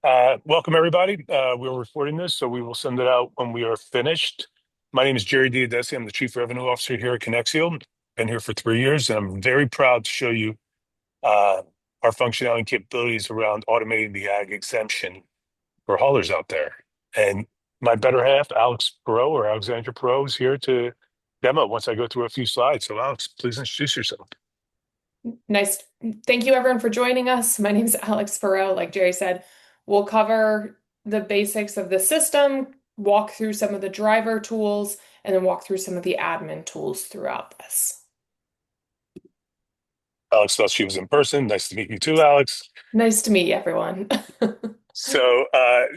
Welcome, everybody. We're recording this, so we will send it out when we are finished. My name is Jerry Diodesi. I'm the Chief Revenue Officer here at Konexial. Been here for 3 years, and I'm very proud to show you uh, our functionality and capabilities around automating the ag exemption for haulers out there. And my better half, Alex Perot or Alexandra Perot, is here to demo once I go through a few slides. So, Alex, please introduce yourself. Nice. Thank you, everyone, for joining us. My name is Alex Farrell. Like Jerry said, we'll cover the basics of the system, walk through some of the driver tools, and then walk through some of the admin tools throughout this. Alex thought she was in person. Nice to meet you too, Alex. Nice to meet you, everyone. So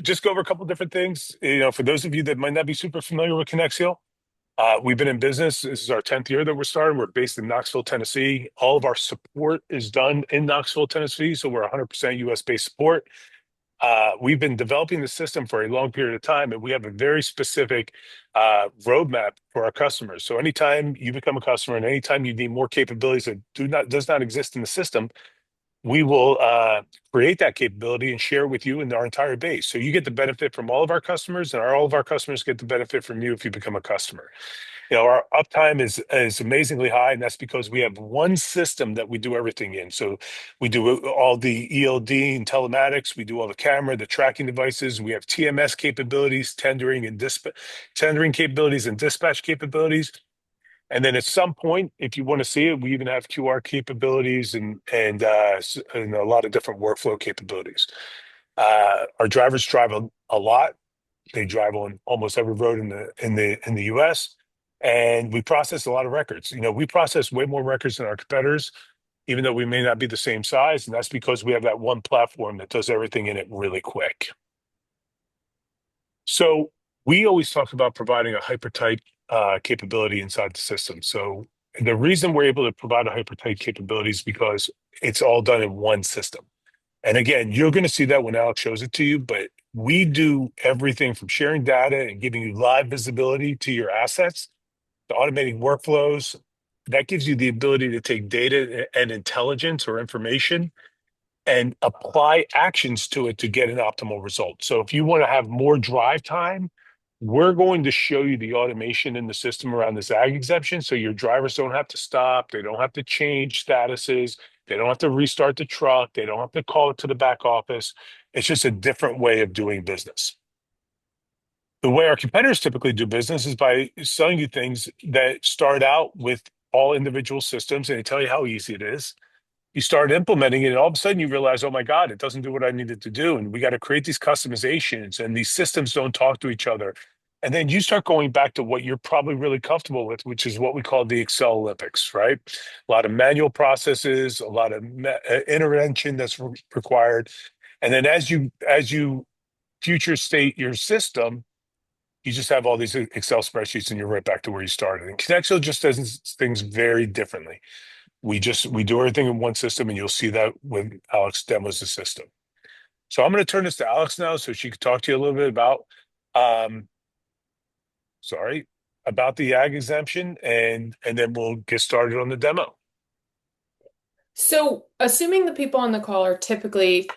just go over a couple different things. For those of you that might not be super familiar with Conexial, we've been in business. This is our 10th year that we're starting. We're based in Knoxville, Tennessee. All of our support is done in Knoxville, Tennessee. So we're 100% US based support. We've been developing the system for a long period of time, and we have a very specific roadmap for our customers. So anytime you become a customer and anytime you need more capabilities that does not exist in the system, we will create that capability and share with you and our entire base. So you get the benefit from all of our customers, and all of our customers get the benefit from you if you become a customer. Our uptime is amazingly high, and that's because we have one system that we do everything in. So we do all the ELD and telematics, we do all the camera, the tracking devices, we have TMS capabilities, tendering capabilities, and dispatch capabilities. And then at some point, if you want to see it, we even have QR capabilities and a lot of different workflow capabilities. Our drivers drive a lot. They drive on almost every road in the U.S. And we process a lot of records. We process way more records than our competitors, even though we may not be the same size. And that's because we have that one platform that does everything in it really quick. So we always talk about providing a hypertight capability inside the system. So the reason we're able to provide a hypertight capability is because it's all done in one system. And again, you're going to see that when Alex shows it to you, but we do everything from sharing data and giving you live visibility to your assets to automating workflows. That gives you the ability to take data and intelligence or information and apply actions to it to get an optimal result. So if you want to have more drive time, we're going to show you the automation in the system around this ag exemption so your drivers don't have to stop, they don't have to change statuses, they don't have to restart the truck, they don't have to call it to the back office. It's just a different way of doing business. The way our competitors typically do business is by selling you things that start out with all individual systems and they tell you how easy it is. You start implementing it, and all of a sudden you realize, oh my God, it doesn't do what I needed to do. And we got to create these customizations, and these systems don't talk to each other. And then you start going back to what you're probably really comfortable with, which is what we call the Excel Olympics, right? A lot of manual processes, a lot of intervention that's required. And then as you future state your system, you just have all these Excel spreadsheets and you're right back to where you started. And Conexion just does things very differently. We do everything in one system, and you'll see that when Alex demos the system. So I'm going to turn this to Alex now so she could talk to you a little bit um, about the ag exemption, and then we'll get started on the demo. So, assuming the people on the call are typically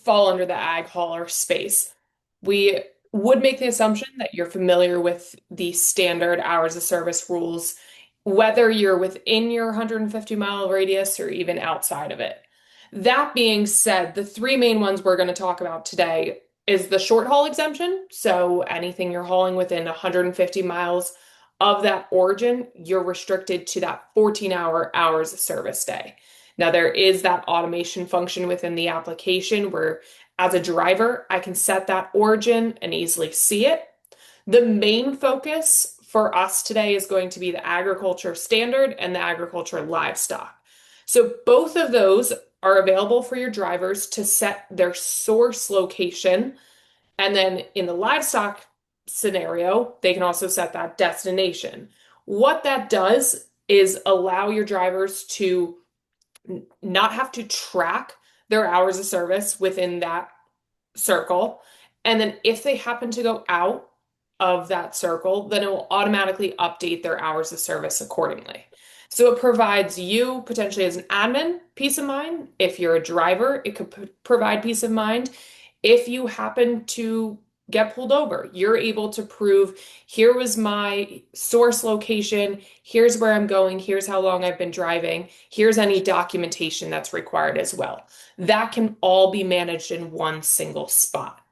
fall under the ag hauler space, we would make the assumption that you're familiar with the standard hours of service rules, whether you're within your 150-mile radius or even outside of it. That being said, the three main ones we're going to talk about today is the short haul exemption. So anything you're hauling within 150 miles of that origin, you're restricted to that 14-hour hours of service day. Now, there is that automation function within the application where, as a driver, I can set that origin and easily see it. The main focus for us today is going to be the agriculture standard and the agriculture livestock. So both of those are available for your drivers to set their source location. And then in the livestock scenario, they can also set that destination. What that does is allow your drivers to not have to track their hours of service within that circle. And then if they happen to go out of that circle, then it will automatically update their hours of service accordingly. So it provides you potentially as an admin peace of mind. If you're a driver, it could provide peace of mind. If you happen to get pulled over, you're able to prove here was my source location, here's where I'm going, here's how long I've been driving, here's any documentation that's required as well. That can all be managed in one single spot.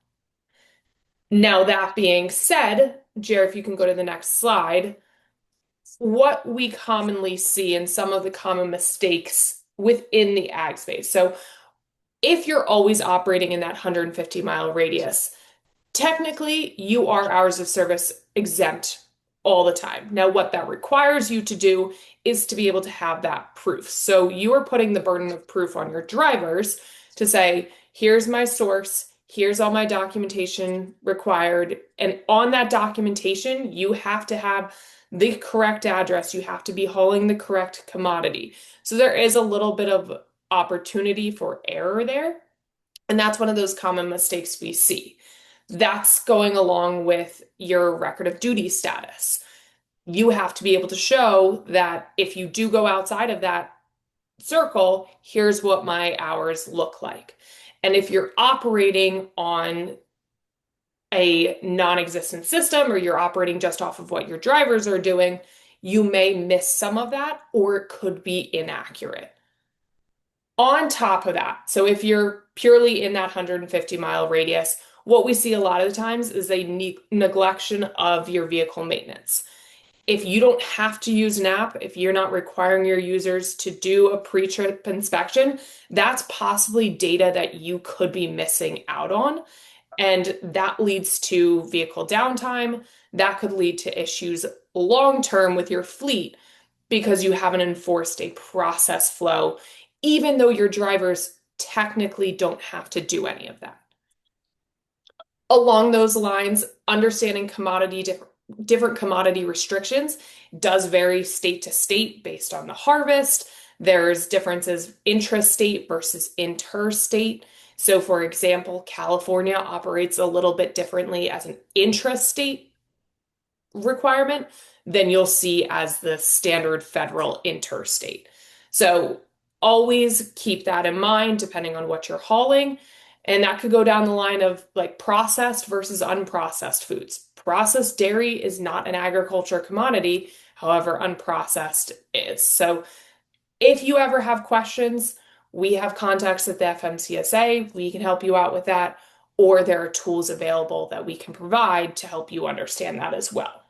Now, that being said, Jared, if you can go to the next slide, what we commonly see and some of the common mistakes within the ag space. So, if you're always operating in that 150-mile radius, technically you are hours of service exempt all the time. Now, what that requires you to do is to be able to have that proof. So, you are putting the burden of proof on your drivers to say, here's my source, here's all my documentation required. And on that documentation, you have to have the correct address, you have to be hauling the correct commodity. So, there is a little bit of opportunity for error there. And that's one of those common mistakes we see. That's going along with your record of duty status. You have to be able to show that if you do go outside of that circle, here's what my hours look like. And if you're operating on a non-existent system or you're operating just off of what your drivers are doing, you may miss some of that or it could be inaccurate. On top of that, so if you're purely in that 150-mile radius, what we see a lot of the times is a neglection of your vehicle maintenance. If you don't have to use an app, if you're not requiring your users to do a pre-trip inspection, that's possibly data that you could be missing out on. And that leads to vehicle downtime. That could lead to issues long term with your fleet because you haven't enforced a process flow, even though your drivers technically don't have to do any of that. Along those lines, understanding different commodity restrictions does vary state to state based on the harvest. There's differences intrastate versus interstate. So, for example, California operates a little bit differently as an intrastate requirement than you'll see as the standard federal interstate. So, always keep that in mind depending on what you're hauling. And that could go down the line of like processed versus unprocessed foods. Processed dairy is not an agriculture commodity, however, unprocessed is. So if you ever have questions, we have contacts at the FMCSA. We can help you out with that, or there are tools available that we can provide to help you understand that as well.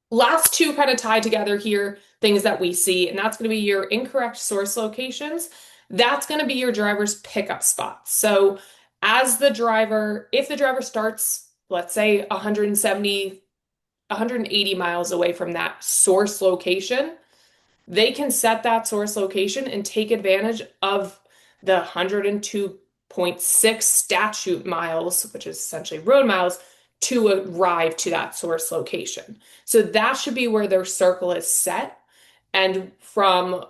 Last two kind of tie together here, things that we see, and that's going to be your incorrect source locations. That's going to be your driver's pickup spots. So as the driver, if the driver starts, let's say 170, 180 miles away from that source location, they can set that source location and take advantage of the 102.6 statute miles, which is essentially road miles, to arrive to that source location. So that should be where their circle is set. And from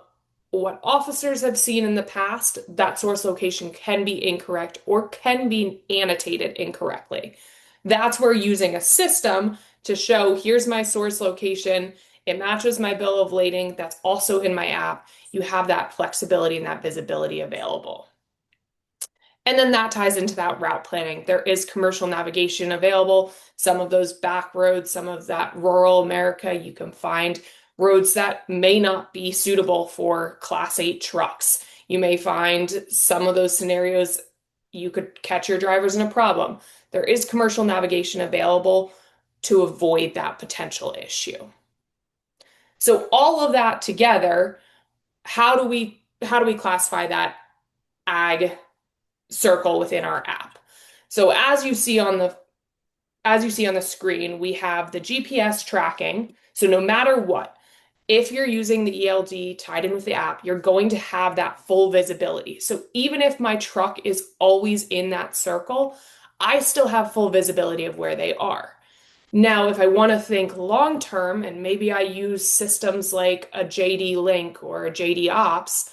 what officers have seen in the past, that source location can be incorrect or can be annotated incorrectly. That's where using a system to show here's my source location, it matches my bill of lading, that's also in my app. You have that flexibility and that visibility available. And then that ties into that route planning. There is commercial navigation available. Some of those back roads, some of that rural America, you can find roads that may not be suitable for Class 8 trucks. You may find some of those scenarios you could catch your drivers in a problem. There is commercial navigation available to avoid that potential issue. So all of that together, how do we classify that ag circle within our app? So as you see on the screen, we have the GPS tracking. So no matter what, if you're using the ELD tied in with the app, you're going to have that full visibility. So even if my truck is always in that circle, I still have full visibility of where they are. Now, if I want to think long term, and maybe I use systems like a JD Link or a JD Ops,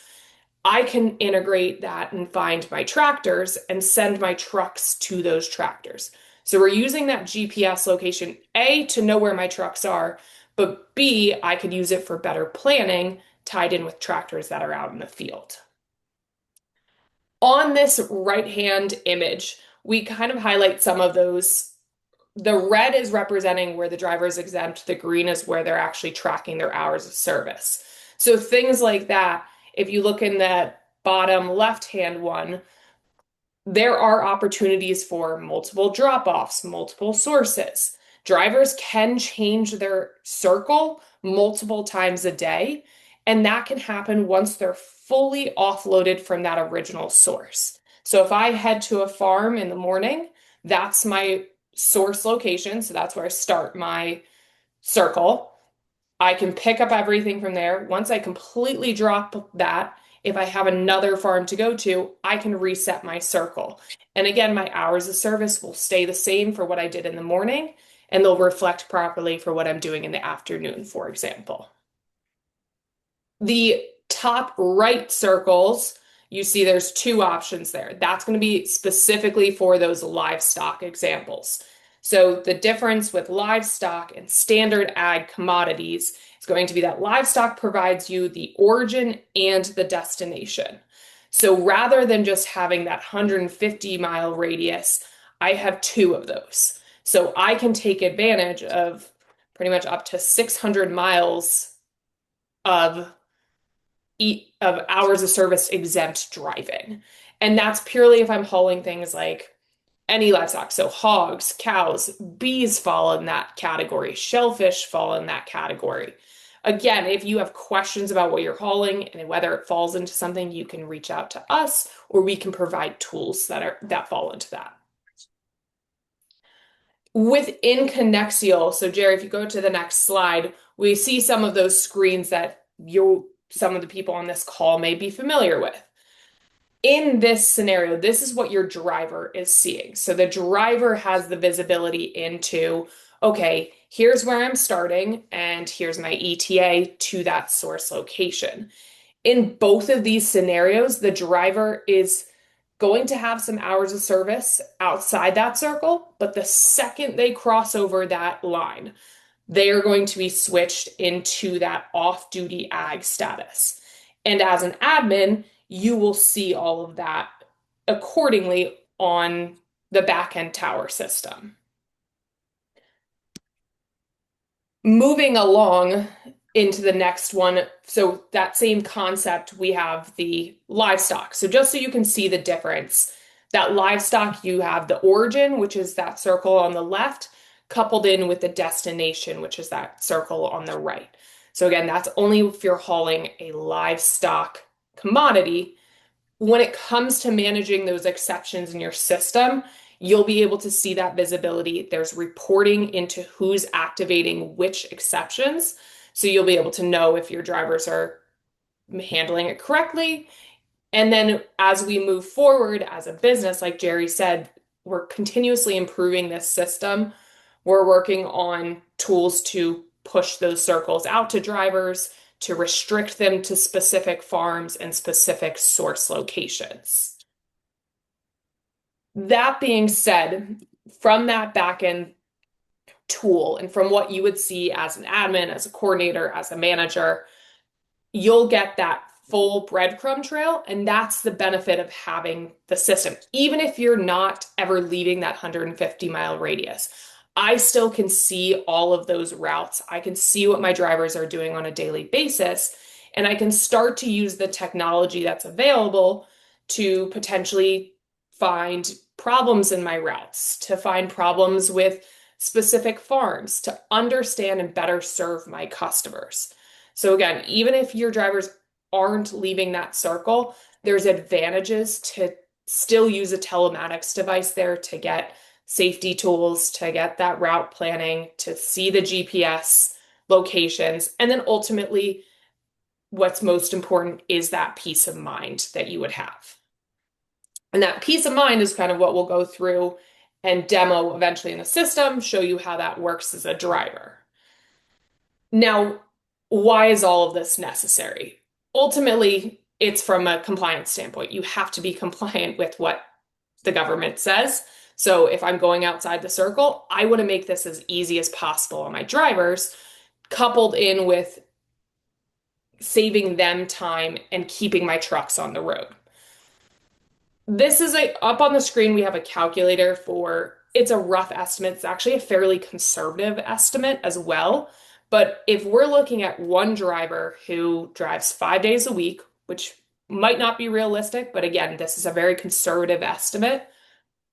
I can integrate that and find my tractors and send my trucks to those tractors. So we're using that GPS location, A, to know where my trucks are, but B, I could use it for better planning tied in with tractors that are out in the field. On this right-hand image, we kind of highlight some of those. The red is representing where the driver is exempt. The green is where they're actually tracking their hours of service. So things like that, if you look in that bottom left-hand one, there are opportunities for multiple drop-offs, multiple sources. Drivers can change their circle multiple times a day, and that can happen once they're fully offloaded from that original source. So if I head to a farm in the morning, that's my source location. So that's where I start my circle. I can pick up everything from there. Once I completely drop that, if I have another farm to go to, I can reset my circle. And again, my hours of service will stay the same for what I did in the morning, and they'll reflect properly for what I'm doing in the afternoon, for example. The top right circles, you see there's two options there. That's going to be specifically for those livestock examples. So the difference with livestock and standard ag commodities is going to be that livestock provides you the origin and the destination. So rather than just having that 150-mile radius, I have two of those. So I can take advantage of pretty much up to 600 miles of hours of service exempt driving. And that's purely if I'm hauling things like any livestock. So hogs, cows, bees fall in that category, shellfish fall in that category. Again, if you have questions about what you're hauling and whether it falls into something, you can reach out to us or we can provide tools that fall into that. Within Konexial, so Jerry, if you go to the next slide, we see some of those screens that some of the people on this call may be familiar with. In this scenario, this is what your driver is seeing. So the driver has the visibility into, okay, here's where I'm starting, and here's my ETA to that source location. In both of these scenarios, the driver is going to have some hours of service outside that circle, but the second they cross over that line, they are going to be switched into that off-duty ag status. And as an admin, you will see all of that accordingly on the back-end tower system. Moving along into the next one, so that same concept, we have the livestock. So just so you can see the difference, that livestock, you have the origin, which is that circle on the left, coupled in with the destination, which is that circle on the right. So again, that's only if you're hauling a livestock commodity. When it comes to managing those exceptions in your system, you'll be able to see that visibility. There's reporting into who's activating which exceptions. So you'll be able to know if your drivers are handling it correctly. And then as we move forward as a business, like Jerry said, we're continuously improving this system. We're working on tools to push those circles out to drivers, to restrict them to specific farms and specific source locations. That being said, from that backend tool and from what you would see as an admin, as a coordinator, as a manager, you'll get that full breadcrumb trail. And that's the benefit of having the system. Even if you're not ever leaving that 150-mile radius, I still can see all of those routes. I can see what my drivers are doing on a daily basis, and I can start to use the technology that's available to potentially find problems in my routes, to find problems with specific farms, to understand and better serve my customers. So again, even if your drivers aren't leaving that circle, there's advantages to still use a telematics device there to get safety tools, to get that route planning, to see the GPS locations, and then ultimately, what's most important is that peace of mind that you would have. And that peace of mind is kind of what we'll go through and demo eventually in the system, show you how that works as a driver. Now, why is all of this necessary? Ultimately, it's from a compliance standpoint. You have to be compliant with what the government says. So if I'm going outside the circle, I want to make this as easy as possible on my drivers, coupled in with saving them time and keeping my trucks on the road. This is a up on the screen we have a calculator for it's a rough estimate. It's actually a fairly conservative estimate as well. But if we're looking at one driver who drives 5 days a week, which might not be realistic, but again, this is a very conservative estimate.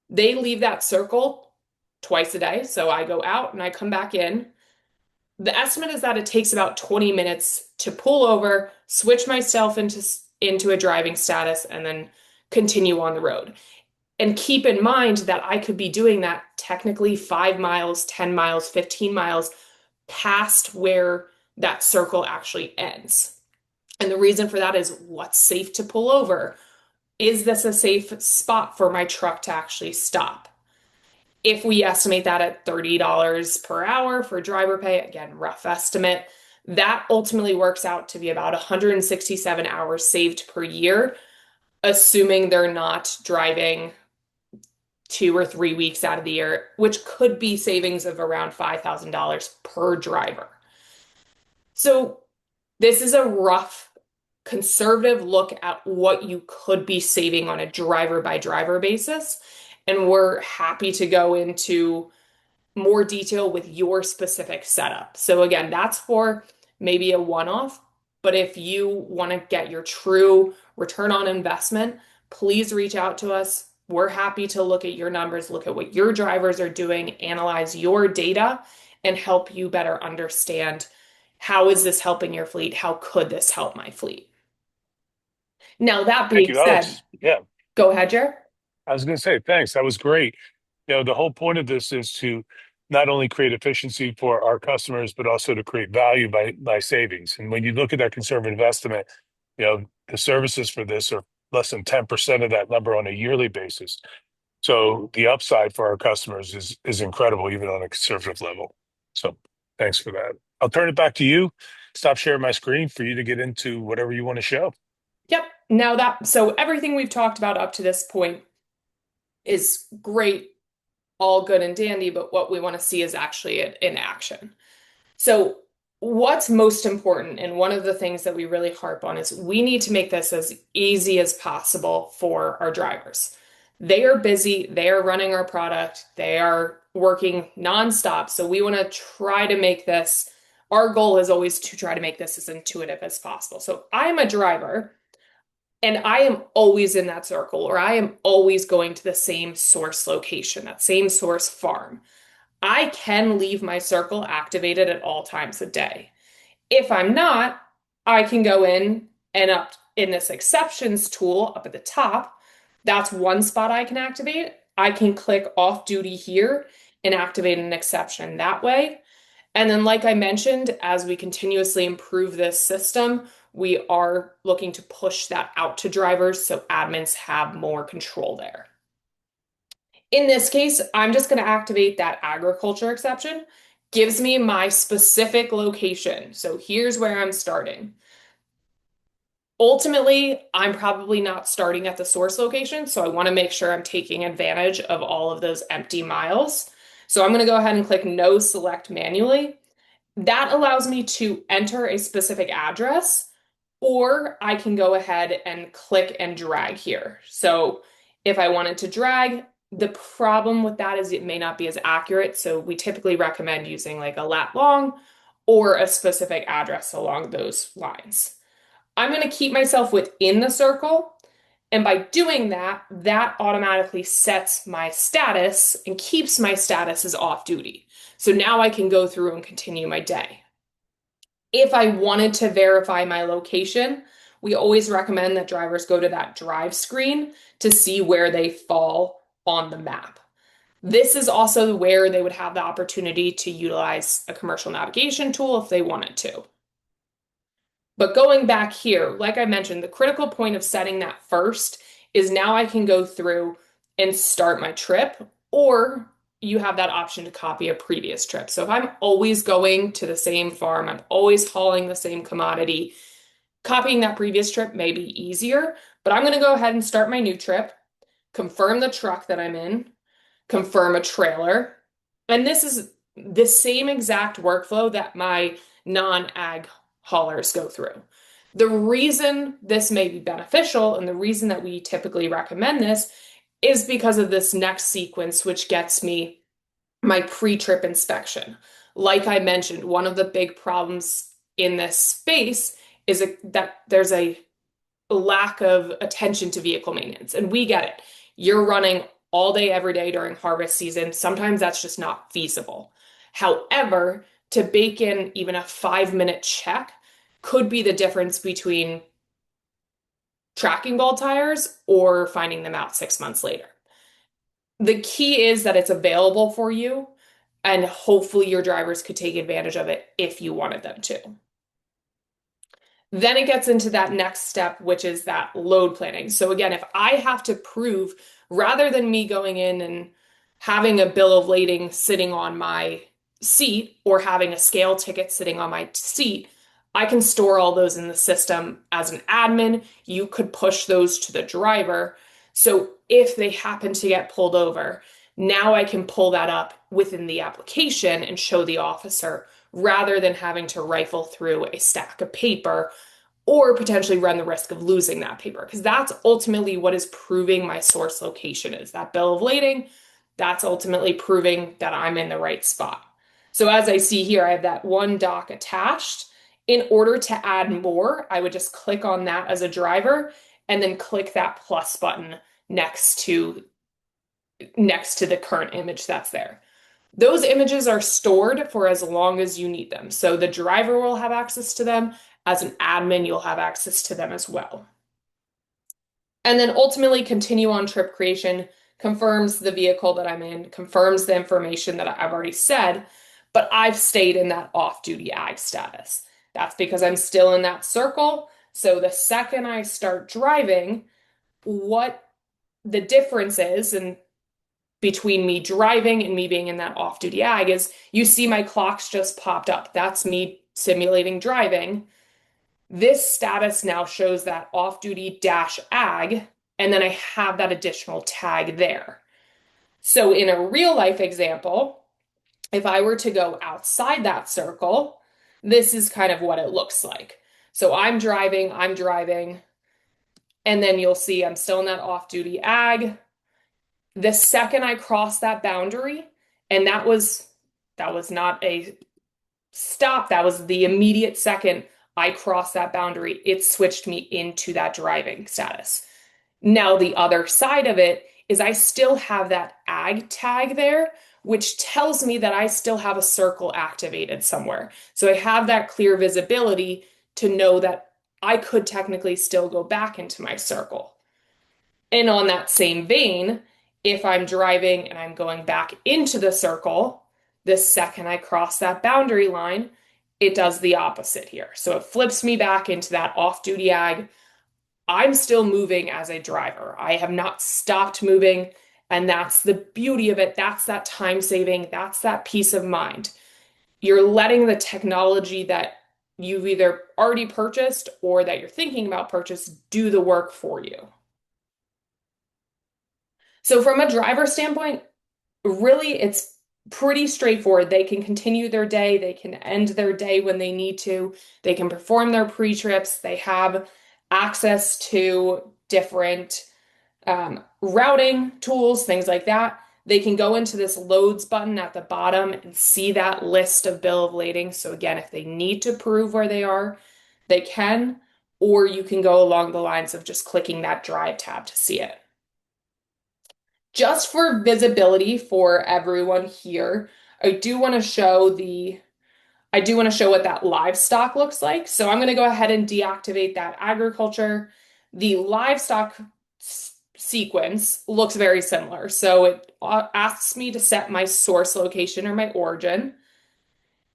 They leave that circle twice a day. So I go out and I come back in. The estimate is that it takes about 20 minutes to pull over, switch myself into a driving status, and then continue on the road. And keep in mind that I could be doing that technically 5 miles, 10 miles, 15 miles past where that circle actually ends. And the reason for that is what's safe to pull over? Is this a safe spot for my truck to actually stop? If we estimate that at $30 per hour for driver pay, again, rough estimate, that ultimately works out to be about 167 hours saved per year, assuming they're not driving 2 or 3 weeks out of the year, which could be savings of around $5,000 per driver. So this is a rough, conservative look at what you could be saving on a driver by driver basis. And we're happy to go into more detail with your specific setup. So again, that's for maybe a one-off, but if you want to get your true return on investment, please reach out to us. We're happy to look at your numbers, look at what your drivers are doing, analyze your data, and help you better understand how is this helping your fleet? How could this help my fleet? Now, that Thank being you, said, Alex. Yeah, go ahead, Jer. I was going to say thanks. That was great. The whole point of this is to not only create efficiency for our customers, but also to create value by savings. And when you look at that conservative estimate, the services for this are less than 10% of that number on a yearly basis. So the upside for our customers is incredible, even on a conservative level. So thanks for that. I'll turn it back to you. Stop sharing my screen for you to get into whatever you want to show. Yep. Now that, so everything we've talked about up to this point is great, all good and dandy, but what we want to see is actually in action. So, what's most important, and one of the things that we really harp on, is we need to make this as easy as possible for our drivers. They are busy, they are running our product, they are working nonstop. So, we want to try to make this, our goal is always to try to make this as intuitive as possible. So, I'm a driver. And I am always in that circle, or I am always going to the same source location, that same source farm. I can leave my circle activated at all times of day. If I'm not, I can go in and up in this exceptions tool up at the top. That's one spot I can activate. I can click off duty here and activate an exception that way. And then, like I mentioned, as we continuously improve this system, we are looking to push that out to drivers so admins have more control there. In this case, I'm just going to activate that agriculture exception. Gives me my specific location. So here's where I'm starting. Ultimately, I'm probably not starting at the source location, so I want to make sure I'm taking advantage of all of those empty miles. So I'm going to go ahead and click No Select Manually. That allows me to enter a specific address, or I can go ahead and click and drag here. So if I wanted to drag, the problem with that is it may not be as accurate. So we typically recommend using like a lat long or a specific address along those lines. I'm going to keep myself within the circle. And by doing that, that automatically sets my status and keeps my status as off duty. So now I can go through and continue my day. If I wanted to verify my location, we always recommend that drivers go to that drive screen to see where they fall on the map. This is also where they would have the opportunity to utilize a commercial navigation tool if they wanted to. But going back here, like I mentioned, the critical point of setting that first is now I can go through and start my trip, or you have that option to copy a previous trip. So if I'm always going to the same farm, I'm always hauling the same commodity, copying that previous trip may be easier, but I'm going to go ahead and start my new trip, confirm the truck that I'm in, confirm a trailer. And this is the same exact workflow that my non-ag haulers go through. The reason this may be beneficial and the reason that we typically recommend this is because of this next sequence, which gets me my pre-trip inspection. Like I mentioned, one of the big problems in this space is that there's a lack of attention to vehicle maintenance. And we get it. You're running all day, every day during harvest season. Sometimes that's just not feasible. However, to bake in even a 5-minute check could be the difference between tracking bald tires or finding them out 6 months later. The key is that it's available for you, and hopefully your drivers could take advantage of it if you wanted them to. Then it gets into that next step, which is that load planning. So again, if I have to prove, rather than me going in and having a bill of lading sitting on my seat or having a scale ticket sitting on my seat, I can store all those in the system as an admin. You could push those to the driver. So if they happen to get pulled over, now I can pull that up within the application and show the officer rather than having to rifle through a stack of paper or potentially run the risk of losing that paper. Because that's ultimately what is proving my source location is that bill of lading. That's ultimately proving that I'm in the right spot. So as I see here, I have that one dock attached. In order to add more, I would just click on that as a driver and then click that plus button next to the current image that's there. Those images are stored for as long as you need them. So the driver will have access to them. As an admin, you'll have access to them as well. And then ultimately continue on trip creation, confirms the vehicle that I'm in, confirms the information that I've already said, but I've stayed in that off-duty ag status. That's because I'm still in that circle. So the second I start driving, what the difference is, and between me driving and me being in that off-duty ag is you see my clocks just popped up. That's me simulating driving. This status now shows that off-duty dash ag, and then I have that additional tag there. So in a real life example, if I were to go outside that circle, this is kind of what it looks like. So I'm driving, and then you'll see I'm still in that off-duty ag. The second I crossed that boundary, and that was not a stop, that was the immediate second I crossed that boundary, it switched me into that driving status. Now, the other side of it is I still have that ag tag there, which tells me that I still have a circle activated somewhere. So I have that clear visibility to know that I could technically still go back into my circle. And on that same vein, if I'm driving and I'm going back into the circle, the second I cross that boundary line, it does the opposite here. So it flips me back into that off-duty ag. I'm still moving as a driver. I have not stopped moving, and that's the beauty of it. That's that time saving. That's that peace of mind. You're letting the technology that you've either already purchased or that you're thinking about purchase do the work for you. So from a driver standpoint, really it's pretty straightforward. They can continue their day, they can end their day when they need to, they can perform their pre-trips, they have access to different routing tools, things like that. They can go into this loads button at the bottom and see that list of bill of lading. So again, if they need to prove where they are, they can, or you can go along the lines of just clicking that drive tab to see it. Just for visibility for everyone here, I do want to show what that livestock looks like. So I'm going to go ahead and deactivate that agriculture. The livestock sequence looks very similar. So it asks me to set my source location or my origin.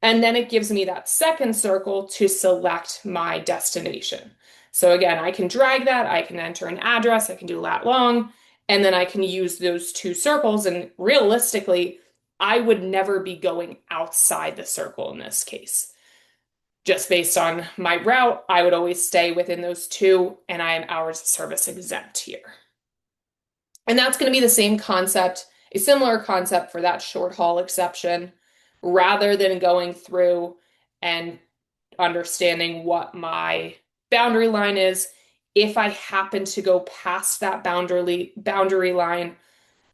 And then it gives me that second circle to select my destination. So again, I can drag that, I can enter an address, I can do lat long, and then I can use those two circles. And realistically, I would never be going outside the circle in this case. Just based on my route, I would always stay within those two, and I am hours of service exempt here. And that's going to be the same concept, a similar concept for that short haul exception, rather than going through and understanding what my boundary line is if I happen to go past that boundary line,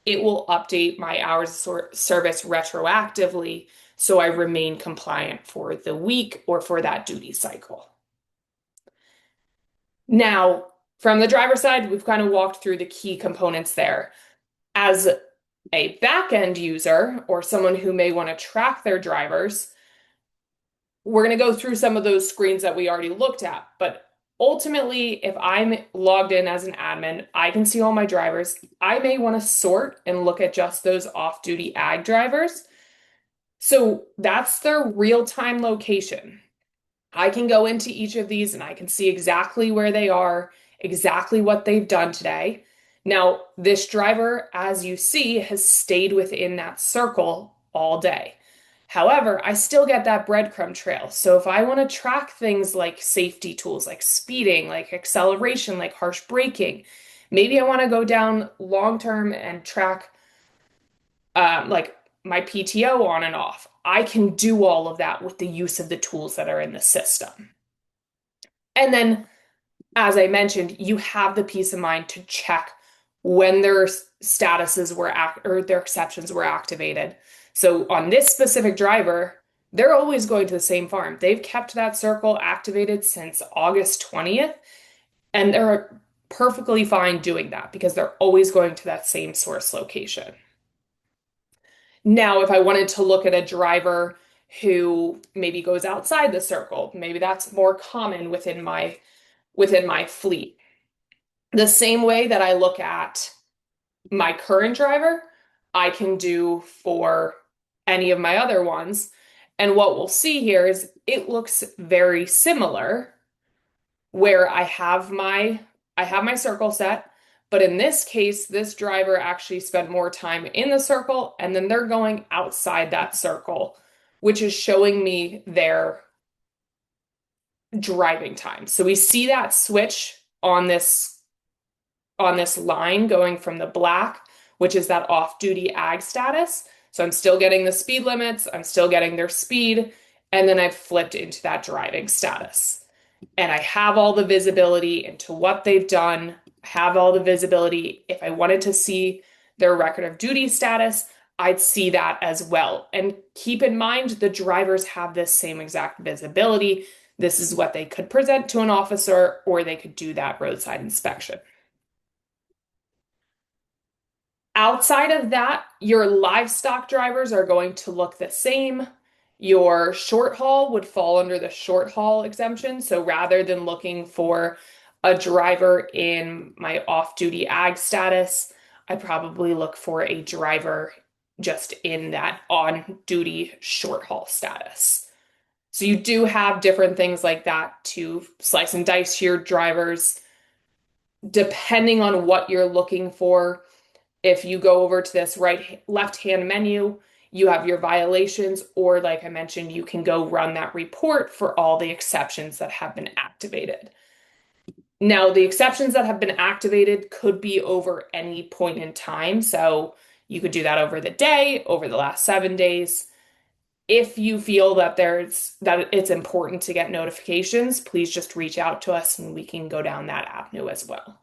it will update my hours of service retroactively so I remain compliant for the week or for that duty cycle. Now, from the driver's side, we've kind of walked through the key components there. As a back-end user or someone who may want to track their drivers, we're going to go through some of those screens that we already looked at. But ultimately, if I'm logged in as an admin, I can see all my drivers. I may want to sort and look at just those off-duty ag drivers. So that's their real-time location. I can go into each of these and I can see exactly where they are, exactly what they've done today. Now, this driver, as you see, has stayed within that circle all day. However, I still get that breadcrumb trail. So if I want to track things like safety tools, like speeding, like acceleration, like harsh braking, maybe I want to go down long term and track like my PTO on and off. I can do all of that with the use of the tools that are in the system. And then, as I mentioned, you have the peace of mind to check when their statuses were or their exceptions were activated. So on this specific driver, they're always going to the same farm. They've kept that circle activated since August 20th, and they're perfectly fine doing that because they're always going to that same source location. Now, if I wanted to look at a driver who maybe goes outside the circle, maybe that's more common within my fleet. The same way that I look at my current driver, I can do for any of my other ones. And what we'll see here is it looks very similar where I have my circle set, but in this case, this driver actually spent more time in the circle and then they're going outside that circle, which is showing me their driving time. So we see that switch on this line going from the black, which is that off-duty ag status. So I'm still getting the speed limits, I'm still getting their speed, and then I've flipped into that driving status. And I have all the visibility into what they've done, have all the visibility. If I wanted to see their record of duty status, I'd see that as well. And keep in mind, the drivers have this same exact visibility. This is what they could present to an officer, or they could do that roadside inspection. Outside of that, your livestock drivers are going to look the same. Your short haul would fall under the short haul exemption. So rather than looking for a driver in my off-duty ag status, I'd probably look for a driver just in that on-duty short haul status. So you do have different things like that to slice and dice your drivers depending on what you're looking for. If you go over to this left-hand menu, you have your violations, or like I mentioned, you can go run that report for all the exceptions that have been activated. Now, the exceptions that have been activated could be over any point in time. So you could do that over the day, over the last 7 days. If you feel that it's important to get notifications, please just reach out to us and we can go down that avenue as well.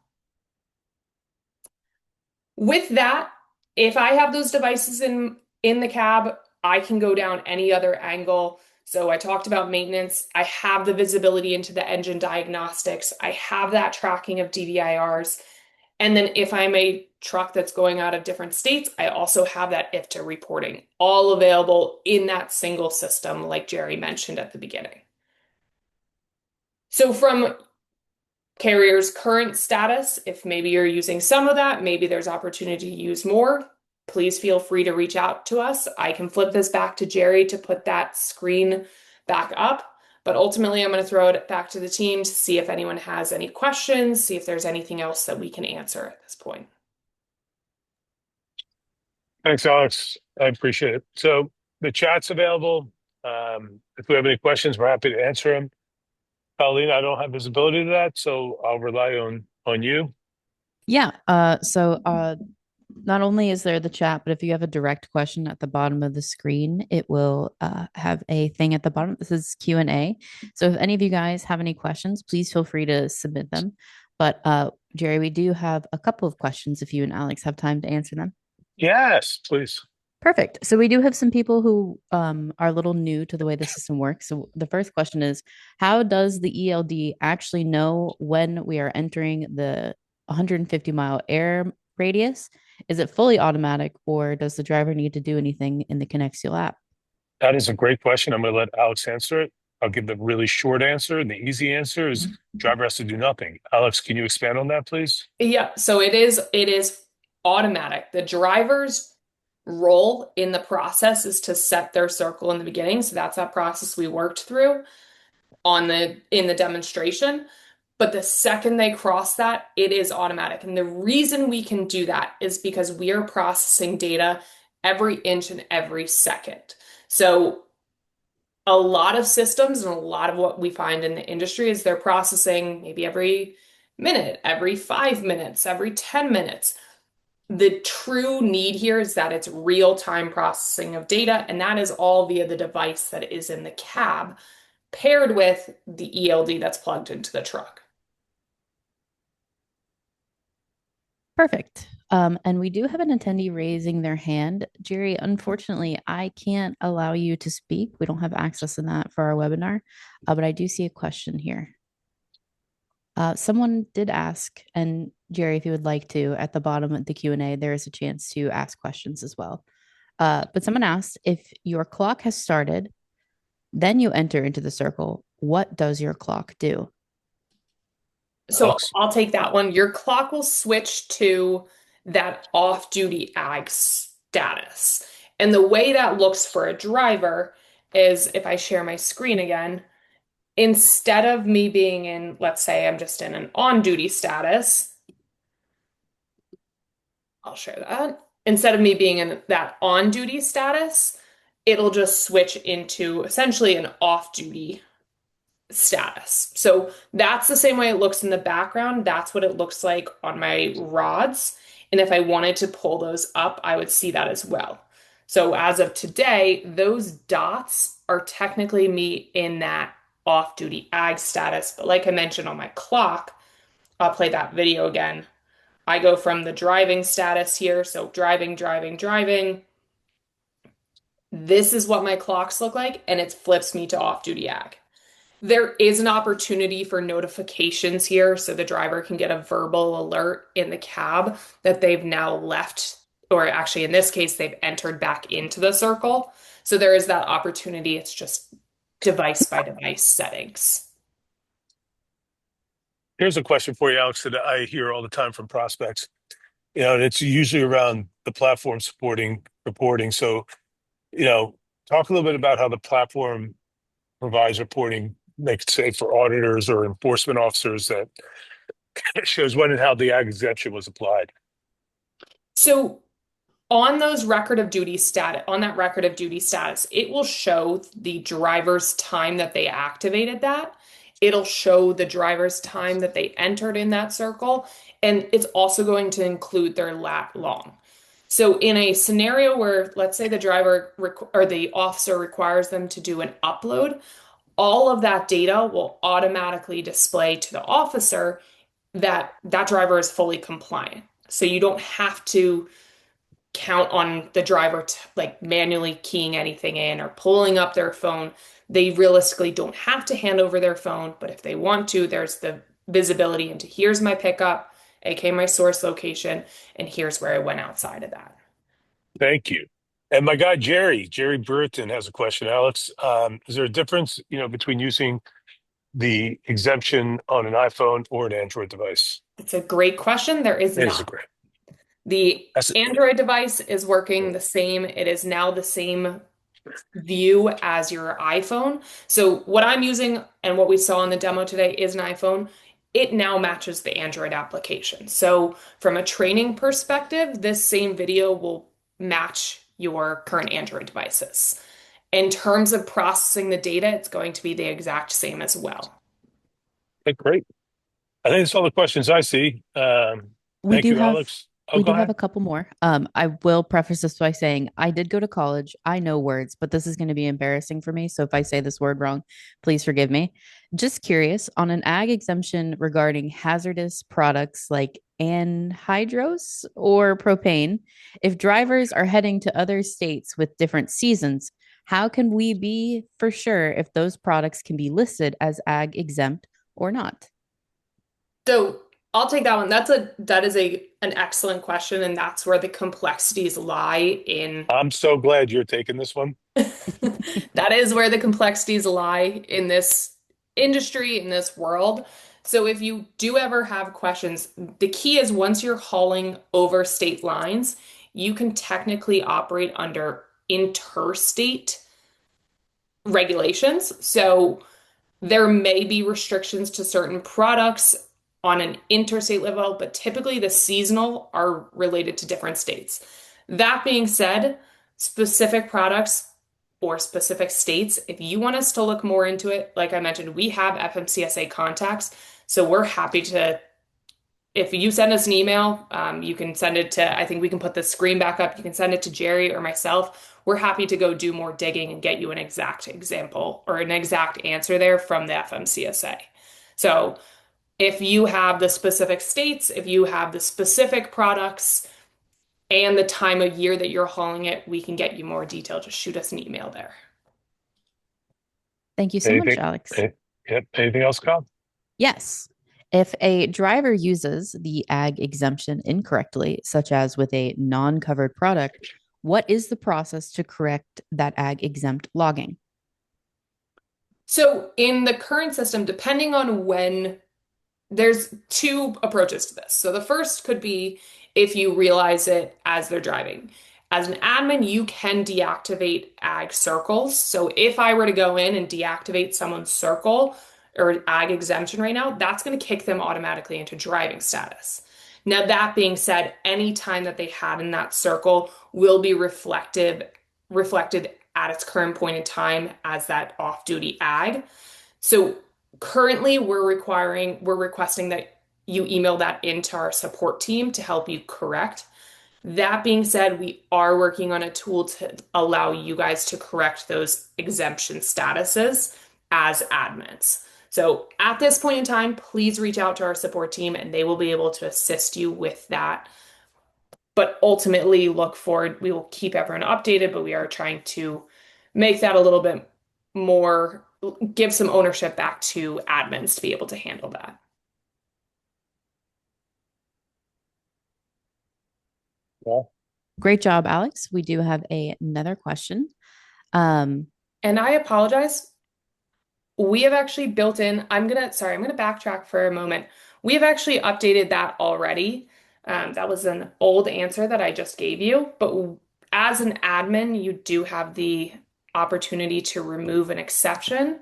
With that, if I have those devices in the cab, I can go down any other angle. So I talked about maintenance. I have the visibility into the engine diagnostics. I have that tracking of DVIRs. And then if I'm a truck that's going out of different states, I also have that IFTA reporting, all available in that single system, like Jerry mentioned at the beginning. So from carrier's current status, if maybe you're using some of that, maybe there's opportunity to use more, please feel free to reach out to us. I can flip this back to Jerry to put that screen back up. But ultimately, I'm going to throw it back to the team to see if anyone has any questions, see if there's anything else that we can answer at this point. Thanks, Alex. I appreciate it. So the chat's available. If we have any questions, we're happy to answer them. Colleen, I don't have visibility to that, so I'll rely on you. Yeah. So Not only is there the chat, but if you have a direct question at the bottom of the screen, it will have a thing at the bottom. This is Q&A. So if any of you guys have any questions, please feel free to submit them. But Jerry, we do have a couple of questions if you and Alex have time to answer them. Yes, please. Perfect. So we do have some people who are a little new to the way the system works. So the first question is, how does the ELD actually know when we are entering the 150-mile air radius? Is it fully automatic, or does the driver need to do anything in the Conexial app? That is a great question. I'm going to let Alex answer it. I'll give the really short answer, and the easy answer is driver has to do nothing. Alex, can you expand on that, please? Yeah, so it is automatic. The driver's role in the process is to set their circle in the beginning. So that's that process we worked through on the in the demonstration. But the second they cross that, it is automatic. And the reason we can do that is because we are processing data every inch and every second. So a lot of systems and a lot of what we find in the industry is they're processing maybe every minute, every 5 minutes, every 10 minutes. The true need here is that it's real-time processing of data, and that is all via the device that is in the cab, paired with the ELD that's plugged into the truck. Perfect. And we do have an attendee raising their hand. Jerry, unfortunately, I can't allow you to speak. We don't have access to that for our webinar, but I do see a question here. Someone did ask, and Jerry, if you would like to, at the bottom of the Q&A, there is a chance to ask questions as well. But someone asked, if your clock has started, then you enter into the circle, what does your clock do? So Alex? I'll take that one. Your clock will switch to that off-duty ag status. And the way that looks for a driver is if I share my screen again, instead of me being in, let's say I'm just in an on-duty status, I'll share that. Instead of me being in that on-duty status, it'll just switch into essentially an off-duty status. So that's the same way it looks in the background. That's what it looks like on my rods. And if I wanted to pull those up, I would see that as well. So as of today, those dots are technically me in that off-duty ag status. But like I mentioned on my clock, I'll play that video again. I go from the driving status here. So driving, driving, driving. This is what my clocks look like, and it flips me to off-duty ag. There is an opportunity for notifications here, so the driver can get a verbal alert in the cab that they've now left, or actually in this case, they've entered back into the circle. So there is that opportunity. It's just device by device settings. Here's a question for you, Alex, that I hear all the time from prospects. And it's usually around the platform supporting reporting. So, talk a little bit about how the platform provides reporting, like say for auditors or enforcement officers that shows when and how the ag exemption was applied. So on those record of duty status, on that record of duty status, it will show the driver's time that they activated that. It'll show the driver's time that they entered in that circle, and it's also going to include their lat long. So in a scenario where, let's say the driver or the officer requires them to do an upload, all of that data will automatically display to the officer that that driver is fully compliant. So you don't have to count on the driver to, like manually keying anything in or pulling up their phone. They realistically don't have to hand over their phone, but if they want to, there's the visibility into here's my pickup, aka my source location, and here's where I went outside of that. Thank you. And my guy Jerry Burton has a question. Alex, is there a difference, between using the exemption on an iPhone or an Android device? It's a great question. There is It is a not. great. The That's it. Android device is working the same. It is now the same view as your iPhone. So what I'm using and what we saw in the demo today is an iPhone. It now matches the Android application. So from a training perspective, this same video will match your current Android devices. In terms of processing the data, it's going to be the exact same as well. Okay, great. I think that's all the questions I see. We Thank do you, have Alex. Oh, We go do have ahead. a couple more. I will preface this by saying I did go to college. I know words, but this is going to be embarrassing for me. So if I say this word wrong, please forgive me. Just curious on an ag exemption regarding hazardous products like anhydrous or propane, if drivers are heading to other states with different seasons, how can we be for sure if those products can be listed as ag exempt or not? So I'll take that one. That is an excellent question, and that's where the complexities lie in I'm so glad you're taking this one. that is where the complexities lie in this industry, in this world. So if you do ever have questions, the key is once you're hauling over state lines, you can technically operate under interstate regulations. So there may be restrictions to certain products on an interstate level, but typically the seasonal are related to different states. That being said, specific products or specific states, if you want us to look more into it, like I mentioned, we have FMCSA contacts. So we're happy to, if you send us an email, you can send it to, I think we can put the screen back up. You can send it to Jerry or myself. We're happy to go do more digging and get you an exact example or an exact answer there from the FMCSA. So if you have the specific states, if you have the specific products and the time of year that you're hauling it, we can get you more detail. Just shoot us an email there. Thank you so much, Anything? Alex. eh, Yep. Anything else, Kyle? Yes. If a driver uses the ag exemption incorrectly, such as with a non covered product, what is the process to correct that ag exempt logging? So in the current system, depending on when there's two approaches to this. So the first could be if you realize it as they're driving. As an admin, you can deactivate ag circles. So if I were to go in and deactivate someone's circle or ag exemption right now, that's going to kick them automatically into driving status. Now, that being said, any time that they had in that circle will be reflected at its current point in time as that off-duty ag. So currently we're requesting that you email that into our support team to help you correct. That being said, we are working on a tool to allow you guys to correct those exemption statuses as admins. So at this point in time, please reach out to our support team and they will be able to assist you with that. But ultimately, look forward, we will keep everyone updated, but we are trying to make that a little bit more, give some ownership back to admins to be able to handle that. Well, Great job, Alex. We do have another question. Um, And I apologize. We have actually built in, I'm gonna backtrack for a moment. We have actually updated that already. That was an old answer that I just gave you, but as an admin, you do have the opportunity to remove an exception.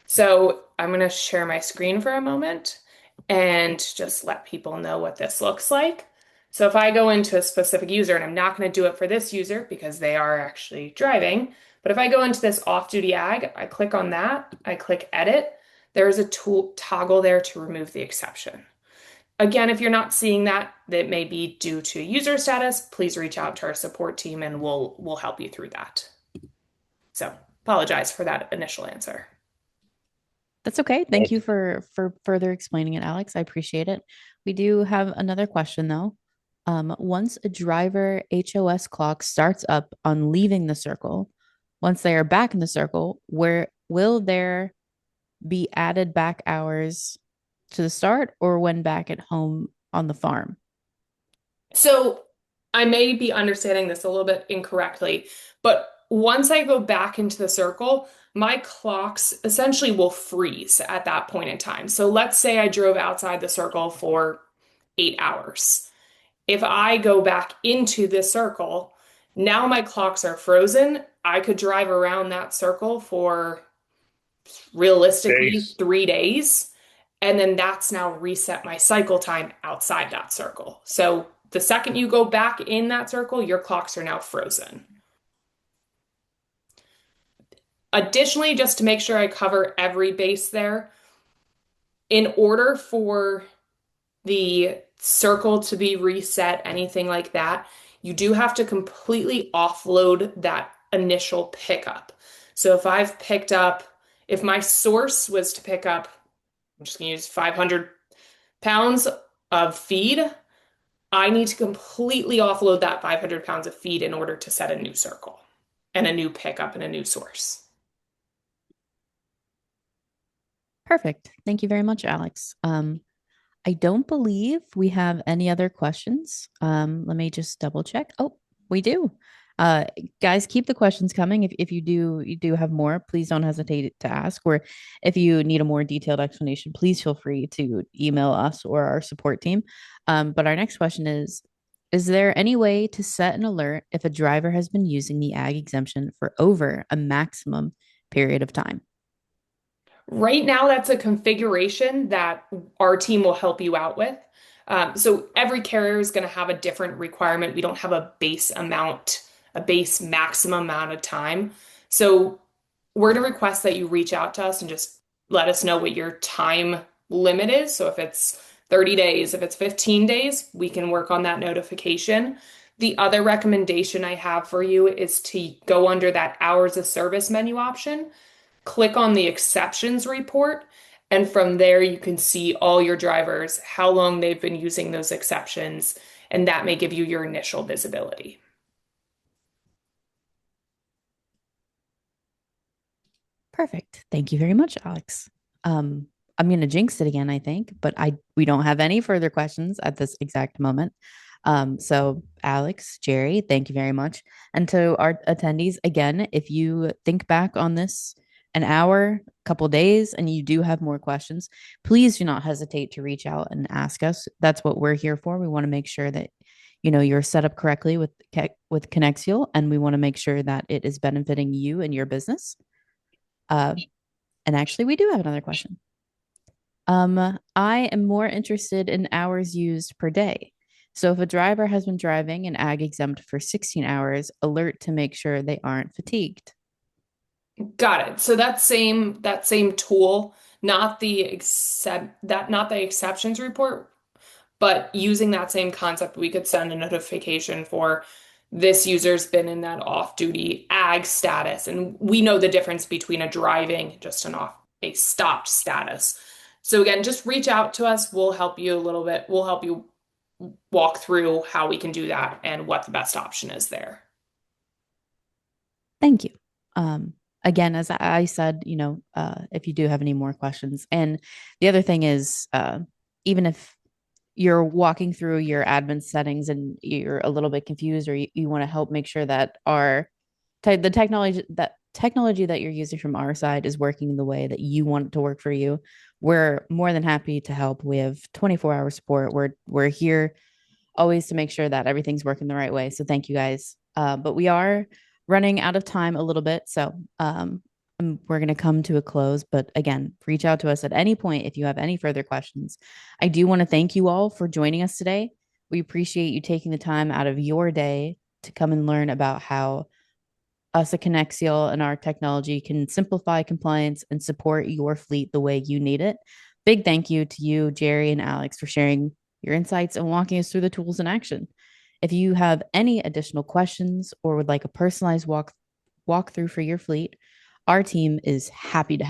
So I'm going to share my screen for a moment and just let people know what this looks like. So if I go into a specific user, and I'm not going to do it for this user because they are actually driving, but if I go into this off-duty ag, I click on that, I click edit, there's a tool toggle there to remove the exception. Again, if you're not seeing that, that may be due to user status, please reach out to our support team and we'll help you through that. So apologize for that initial answer. that's okay. Thank you for further explaining it, Alex. I appreciate it. We do have another question though. Once a driver HOS clock starts up on leaving the circle, once they are back in the circle, where will there be added back hours to the start or when back at home on the farm? So I may be understanding this a little bit incorrectly, but once I go back into the circle, my clocks essentially will freeze at that point in time. So let's say I drove outside the circle for 8 hours. If I go back into this circle, now my clocks are frozen. I could drive around that circle for realistically days. 3 days. And then that's now reset my cycle time outside that circle. So the second you go back in that circle, your clocks are now frozen. Additionally, just to make sure I cover every base there, in order for the circle to be reset, anything like that, you do have to completely offload that initial pickup. So if my source was to pick up, I'm just going to use 500 pounds of feed, I need to completely offload that 500 pounds of feed in order to set a new circle and a new pickup and a new source. Perfect. Thank you very much, Alex. I don't believe we have any other questions. Let me just double check. Oh, we do. Uh, Guys, keep the questions coming. If you do have more, please don't hesitate to ask. Or if you need a more detailed explanation, please feel free to email us or our support team. But our next question is there any way to set an alert if a driver has been using the ag exemption for over a maximum period of time? Right now, that's a configuration that our team will help you out with. So every carrier is going to have a different requirement. We don't have a base amount, a base maximum amount of time. So we're to request that you reach out to us and just let us know what your time limit is. So if it's 30 days, if it's 15 days, we can work on that notification. The other recommendation I have for you is to go under that hours of service menu option, click on the exceptions report, and from there you can see all your drivers, how long they've been using those exceptions, and that may give you your initial visibility. Perfect. Thank you very much, Alex. I'm going to jinx it again, I think, but we don't have any further questions at this exact moment. So Alex, Jerry, thank you very much. And to our attendees, again, if you think back on this an hour, couple days, and you do have more questions, please do not hesitate to reach out and ask us. That's what we're here for. We want to make sure that you're set up correctly with Konexial, and we want to make sure that it is benefiting you and your business. And actually, we do have another question. I am more interested in hours used per day. So if a driver has been driving an ag exempt for 16 hours, alert to make sure they aren't fatigued. Got it. So that same tool, not the exceptions report, but using that same concept, we could send a notification for this user's been in that off-duty ag status. And we know the difference between a driving, just a stopped status. So again, just reach out to us. We'll help you a little bit. We'll help you walk through how we can do that and what the best option is there. Thank you. Again, as I said, if you do have any more questions, and the other thing is, even if you're walking through your admin settings and you're a little bit confused, or you want to help make sure that the technology that you're using from our side is working the way that you want it to work for you, we're more than happy to help. We have 24-hour support. We're here always to make sure that everything's working the right way. So thank you guys. But we are running out of time a little bit. So we're going to come to a close. But again, reach out to us at any point if you have any further questions. I do want to thank you all for joining us today. We appreciate you taking the time out of your day to come and learn about how us at Konexial and our technology can simplify compliance and support your fleet the way you need it. Big thank you to you, Jerry and Alex, for sharing your insights and walking us through the tools in action. If you have any additional questions or would like a personalized walkthrough for your fleet, our team is happy to help.